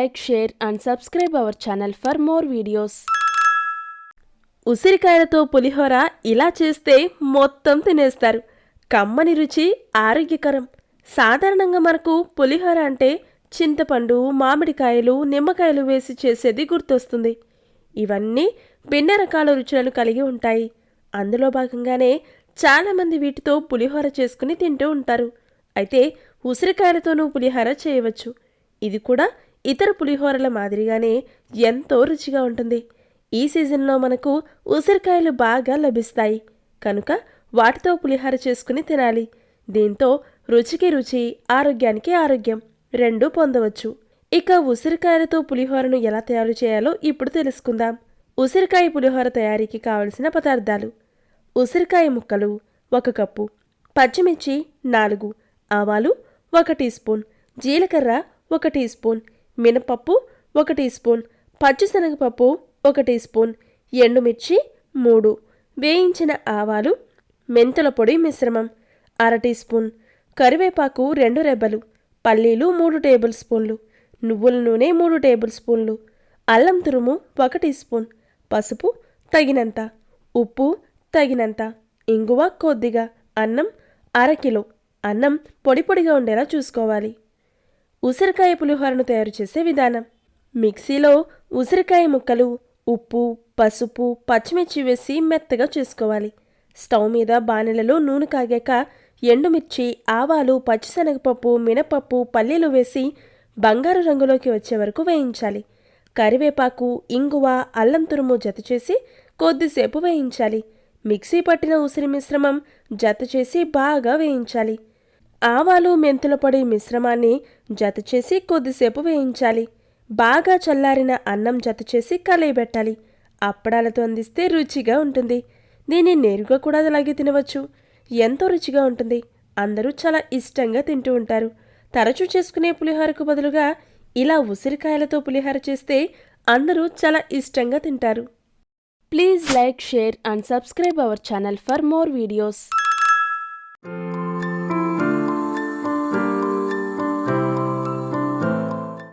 like, share and subscribe our channel for more videos. ఉసిరికాయలతో పులిహోర ఇలా చేస్తే మొత్తం తినేస్తారు. కమ్మని రుచి, ఆరోగ్యకరం. సాధారణంగా మనకు పులిహోర అంటే చింతపండు, మామిడికాయలు, నిమ్మకాయలు వేసి చేసేది గుర్తొస్తుంది. ఇవన్నీ భిన్న రకాల రుచులను కలిగి ఉంటాయి. అందులో భాగంగానే చాలామంది వీటితో పులిహోర చేసుకుని తింటూ ఉంటారు. అయితే ఉసిరికాయలతోనూ పులిహోర చేయవచ్చు. ఇది కూడా ఇతర పులిహోరల మాదిరిగానే ఎంతో రుచిగా ఉంటుంది. ఈ సీజన్లో మనకు ఉసిరికాయలు బాగా లభిస్తాయి కనుక వాటితో పులిహోర చేసుకుని తినాలి. దీంతో రుచికి రుచి, ఆరోగ్యానికి ఆరోగ్యం రెండూ పొందవచ్చు. ఇక ఉసిరికాయలతో పులిహోరను ఎలా తయారు చేయాలో ఇప్పుడు తెలుసుకుందాం. ఉసిరికాయ పులిహోర తయారీకి కావలసిన పదార్థాలు: ఉసిరికాయ ముక్కలు 1 కప్పు, పచ్చిమిర్చి 4, ఆవాలు 1 టీ స్పూన్, జీలకర్ర 1 టీ స్పూన్, మినపప్పు 1 టీ స్పూన్, పచ్చిశనగపప్పు 1 టీ స్పూన్, ఎండుమిర్చి 3, వేయించిన ఆవాలు, మెంతుల పొడి మిశ్రమం 1/2 టీ స్పూన్, కరివేపాకు 2 రెబ్బలు, పల్లీలు 3 టేబుల్ స్పూన్లు, నువ్వుల నూనె 3 టేబుల్ స్పూన్లు, అల్లం తురుము 1 టీ స్పూన్, పసుపు తగినంత, ఉప్పు తగినంత, ఇంగువ కొద్దిగా, అన్నం 1/2 కిలో. అన్నం పొడి పొడిగా ఉండేలా చూసుకోవాలి. ఉసిరికాయ పులిహోరను తయారు చేసే విధానం: మిక్సీలో ఉసిరికాయ ముక్కలు, ఉప్పు, పసుపు, పచ్చిమిర్చి వేసి మెత్తగా చేసుకోవాలి. స్టవ్ మీద బాణెలలో నూనె కాగాక ఎండుమిర్చి, ఆవాలు, పచ్చిశనగపప్పు, మినపప్పు, పల్లీలు వేసి బంగారు రంగులోకి వచ్చే వరకు వేయించాలి. కరివేపాకు, ఇంగువ, అల్లం తురుము జత చేసి కొద్దిసేపు వేయించాలి. మిక్సీ పట్టిన ఉసిరి మిశ్రమం జత చేసి బాగా వేయించాలి. ఆవాలు, మెంతుల పొడి మిశ్రమాన్ని జత చేసి కొద్దిసేపు వేయించాలి. బాగా చల్లారిన అన్నం జత చేసి కలయబెట్టాలి. అప్పడాలతో అందిస్తే రుచిగా ఉంటుంది. దీన్ని నేరుగా కూడా అలాగే తినవచ్చు. ఎంతో రుచిగా ఉంటుంది. అందరూ చాలా ఇష్టంగా తింటూ ఉంటారు. తరచూ చేసుకునే పులిహోరకు బదులుగా ఇలా ఉసిరికాయలతో పులిహోర చేస్తే అందరూ చాలా ఇష్టంగా తింటారు. Please like, share and subscribe our channel for more videos.